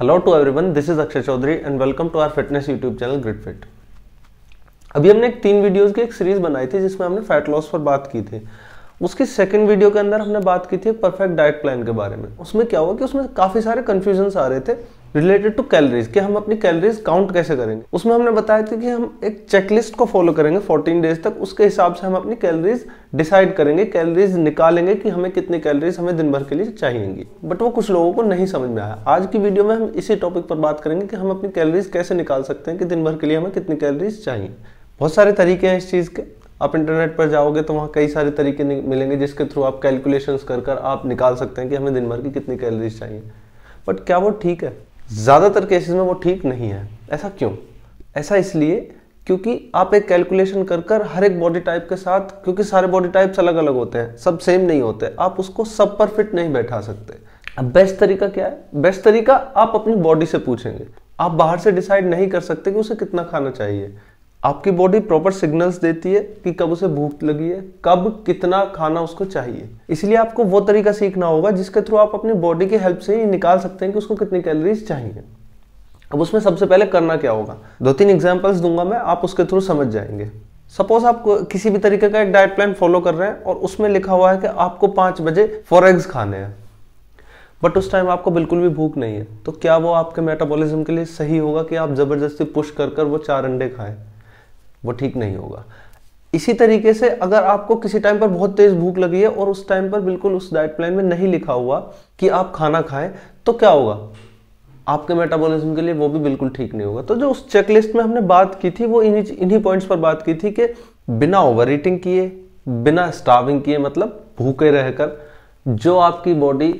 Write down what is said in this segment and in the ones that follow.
Hello to everyone, this is Akshay Chaudhary and welcome to our fitness YouTube channel grid fit. अभी हमने 3 videos की एक series बनाई थी जिसमें हमने फैट लॉस पर बात की थी। उसकी सेकंड वीडियो के अंदर हमने बात की थी परफेक्ट डाइट प्लान के बारे में। उसमें क्या हुआ कि उसमें काफी सारे कंफ्यूजन्स आ रहे थे रिलेटेड टू कैलोरीज, कि हम अपनी कैलोरीज काउंट कैसे करेंगे। उसमें हमने बताया था कि हम एक चेकलिस्ट को फॉलो करेंगे 14 डेज तक। उसके हिसाब से हम अपनी कैलोरीज डिसाइड करेंगे, कैलोरीज निकालेंगे कि हमें कितनी कैलोरीज हमें दिन भर के लिए चाहिएंगी। बट वो कुछ लोगों को नहीं समझ में आया। आज की वीडियो में हम इसी टॉपिक पर बात करेंगे कि हम अपनी कैलोरीज कैसे निकाल सकते हैं कि दिन भर के लिए हमें कितनी कैलोरीज चाहिए। बहुत सारे तरीके हैं इस चीज़ के। आप इंटरनेट पर जाओगे तो वहाँ कई सारे तरीके मिलेंगे जिसके थ्रू आप कैलकुलेशंस कर आप निकाल सकते हैं कि हमें दिन भर की कितनी कैलोरीज चाहिए। बट क्या वो ठीक है? ज़्यादातर केसेस में वो ठीक नहीं है। ऐसा क्यों? ऐसा इसलिए क्योंकि आप एक कैलकुलेशन कर हर एक बॉडी टाइप के साथ, क्योंकि सारे बॉडी टाइप्स अलग अलग होते हैं, सब सेम नहीं होते, आप उसको सब पर फिट नहीं बैठा सकते। अब बेस्ट तरीका क्या है? बेस्ट तरीका आप अपनी बॉडी से पूछेंगे। आप बाहर से डिसाइड नहीं कर सकते कि उसे कितना खाना चाहिए। आपकी बॉडी प्रॉपर सिग्नल्स देती है कि कब उसे भूख लगी है, कब कितना खाना उसको चाहिए। इसलिए आपको वो तरीका सीखना होगा जिसके थ्रू आप अपनी बॉडी की हेल्प से ही निकाल सकते हैं कि उसको कितनी कैलोरीज चाहिए। अब उसमें सबसे पहले करना क्या होगा, 2-3 एग्जांपल्स दूंगा मैं, आप उसके थ्रू समझ जाएंगे। सपोज आप किसी भी तरीके का एक डाइट प्लान फॉलो कर रहे हैं और उसमें लिखा हुआ है कि आपको 5 बजे 4 एग्स खाने हैं, बट उस टाइम आपको बिल्कुल भी भूख नहीं है। तो क्या वो आपके मेटाबॉलिज्म के लिए सही होगा कि आप जबरदस्ती पुश कर वो 4 अंडे खाएं? वो ठीक नहीं होगा। इसी तरीके से अगर आपको किसी टाइम पर बहुत तेज भूख लगी है और उस टाइम पर बिल्कुल उस डाइट प्लान में नहीं लिखा हुआ कि आप खाना खाएं, तो क्या होगा? आपके मेटाबॉलिज्म के लिए वो भी बिल्कुल ठीक नहीं होगा। तो जो उस चेकलिस्ट में हमने बात की थी वो इन्हीं पॉइंट्स पर बात की थी कि बिना ओवर ईटिंग किए, बिना स्टार्विंग किए, मतलब भूखे रहकर जो आपकी बॉडी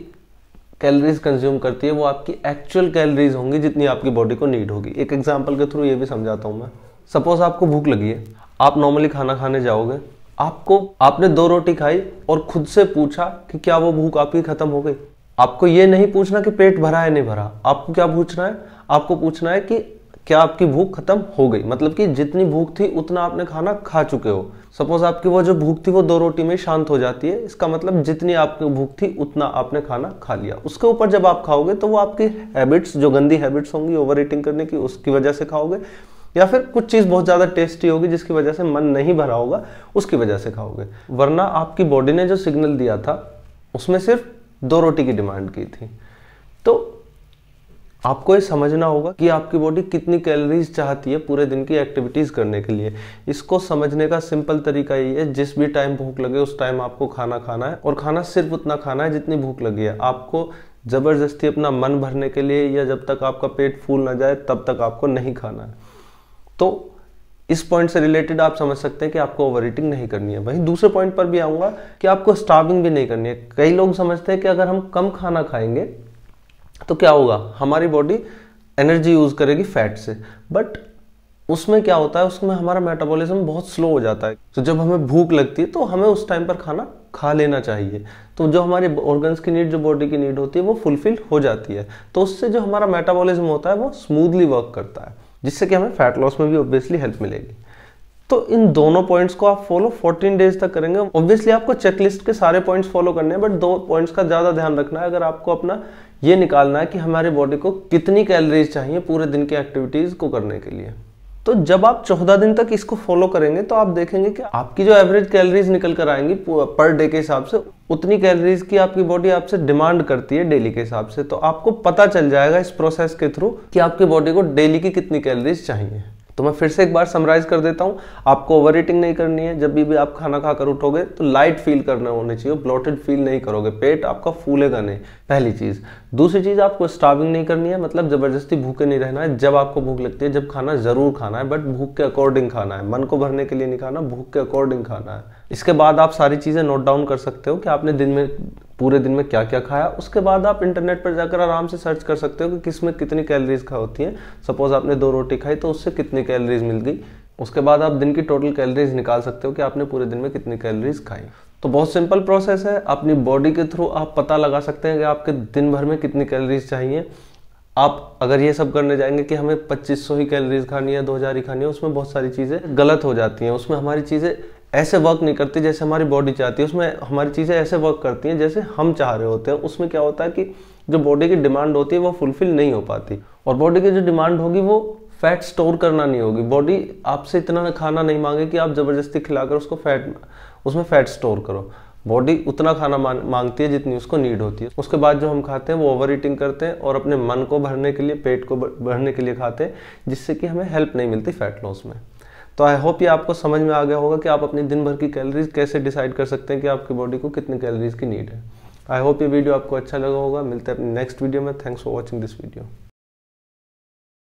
कैलोरीज कंज्यूम करती है वो आपकी एक्चुअल कैलोरीज होंगी जितनी आपकी बॉडी को नीड होगी। एक एग्जांपल के थ्रू ये भी समझाता हूं मैं। सपोज आपको भूख लगी है, आप नॉर्मली खाना खाने जाओगे, आपने 2 रोटी खाई और खुद से पूछा कि क्या वो भूख आपकी खत्म हो गई। आपको ये नहीं पूछना कि पेट भरा है नहीं भरा, आपको क्या पूछना है? आपको पूछना है कि क्या आपकी भूख खत्म हो गई, मतलब कि जितनी भूख थी उतना आपने खाना खा चुके हो। सपोज आपकी वो जो भूख थी वो 2 रोटी में शांत हो जाती है, इसका मतलब जितनी आपकी भूख थी उतना आपने खाना खा लिया। उसके ऊपर जब आप खाओगे तो वो आपकी हैबिट्स, जो गंदी हैबिट्स होंगी ओवर ईटिंग करने की, उसकी वजह से खाओगे, या फिर कुछ चीज बहुत ज्यादा टेस्टी होगी जिसकी वजह से मन नहीं भरा होगा, उसकी वजह से खाओगे। वरना आपकी बॉडी ने जो सिग्नल दिया था उसमें सिर्फ 2 रोटी की डिमांड की थी। तो आपको ये समझना होगा कि आपकी बॉडी कितनी कैलोरीज चाहती है पूरे दिन की एक्टिविटीज करने के लिए। इसको समझने का सिंपल तरीका यही है, जिस भी टाइम भूख लगे उस टाइम आपको खाना खाना है, और खाना सिर्फ उतना खाना है जितनी भूख लगी है। आपको जबरदस्ती अपना मन भरने के लिए या जब तक आपका पेट फूल ना जाए तब तक आपको नहीं खाना है। तो इस पॉइंट से रिलेटेड आप समझ सकते हैं कि आपको ओवर ईटिंग नहीं करनी है। वहीं दूसरे पॉइंट पर भी आऊंगा कि आपको स्टार्विंग भी नहीं करनी है। कई लोग समझते हैं कि अगर हम कम खाना खाएंगे तो क्या होगा, हमारी बॉडी एनर्जी यूज करेगी फैट से, बट उसमें क्या होता है, उसमें हमारा मेटाबॉलिज्म बहुत स्लो हो जाता है। तो जब हमें भूख लगती है तो हमें उस टाइम पर खाना खा लेना चाहिए, तो जो हमारे ऑर्गन्स की नीड, जो बॉडी की नीड होती है वो फुलफिल हो जाती है। तो उससे जो हमारा मेटाबॉलिज्म होता है वो स्मूथली वर्क करता है, जिससे कि हमें फैट लॉस में भी ऑब्वियसली हेल्प मिलेगी। तो इन दोनों पॉइंट्स को आप फॉलो 14 डेज तक करेंगे। ऑब्वियसली आपको चेकलिस्ट के सारे पॉइंट्स फॉलो करने हैं, बट 2 पॉइंट्स का ज्यादा ध्यान रखना है अगर आपको अपना ये निकालना है कि हमारी बॉडी को कितनी कैलोरीज चाहिए पूरे दिन की एक्टिविटीज को करने के लिए। तो जब आप 14 दिन तक इसको फॉलो करेंगे तो आप देखेंगे कि आपकी जो एवरेज कैलोरीज निकल कर आएंगी पर डे के हिसाब से, उतनी कैलोरीज की आपकी बॉडी आपसे डिमांड करती है डेली के हिसाब से। तो आपको पता चल जाएगा इस प्रोसेस के थ्रू कि आपकी बॉडी को डेली की कितनी कैलोरीज चाहिए। तो मैं फिर से एक बार समराइज कर देता हूं। आपको ओवर ईटिंग नहीं करनी है। जब भी आप खाना खाकर उठोगे तो लाइट फील करना होना चाहिए, ब्लोटेड फील नहीं करोगे, पेट आपका फूलेगा नहीं, पहली चीज। दूसरी चीज, आपको स्टार्विंग नहीं करनी है, मतलब जबरदस्ती भूखे नहीं रहना है। जब आपको भूख लगती है, जब खाना जरूर खाना है, बट भूख के अकॉर्डिंग खाना है, मन को भरने के लिए नहीं खाना, भूख के अकॉर्डिंग खाना है। इसके बाद आप सारी चीजें नोट डाउन कर सकते हो कि आपने पूरे दिन में क्या क्या खाया। उसके बाद आप इंटरनेट पर जाकर आराम से सर्च कर सकते हो कि किस में कितनी कैलोरीज होती हैं। सपोज आपने 2 रोटी खाई तो उससे कितनी कैलोरीज मिल गई। उसके बाद आप दिन की टोटल कैलोरीज निकाल सकते हो कि आपने पूरे दिन में कितनी कैलोरीज खाई। तो बहुत सिंपल प्रोसेस है। अपनी बॉडी के थ्रू आप पता लगा सकते हैं कि आपके दिन भर में कितनी कैलोरीज चाहिए। आप अगर ये सब करने जाएंगे कि हमें 2500 ही कैलोरीज खानी है, 2000 ही खानी है, उसमें बहुत सारी चीजें गलत हो जाती हैं। उसमें हमारी चीजें ऐसे वर्क नहीं करती जैसे हमारी बॉडी चाहती है, उसमें हमारी चीजें ऐसे वर्क करती हैं जैसे हम चाह रहे होते हैं। उसमें क्या होता है कि जो बॉडी की डिमांड होती है वो फुलफिल नहीं हो पाती। और बॉडी की जो डिमांड होगी वो फैट स्टोर करना नहीं होगी। बॉडी आपसे इतना खाना नहीं मांगे कि आप जबरदस्ती खिलाकर उसको उसमें फैट स्टोर करो। बॉडी उतना खाना मांगती है जितनी उसको नीड होती है। उसके बाद जो हम खाते हैं वो ओवर ईटिंग करते हैं और अपने मन को भरने के लिए, पेट को भरने के लिए खाते हैं, जिससे कि हमें हेल्प नहीं मिलती फैट लॉस में। तो आई होप ये आपको समझ में आ गया होगा कि आप अपनी दिन भर की कैलोरीज कैसे डिसाइड कर सकते हैं कि आपकी बॉडी को कितनी कैलोरीज की नीड है। आई होप ये वीडियो आपको अच्छा लगा होगा। मिलते हैं अपनी नेक्स्ट वीडियो में। Thanks for watching this video.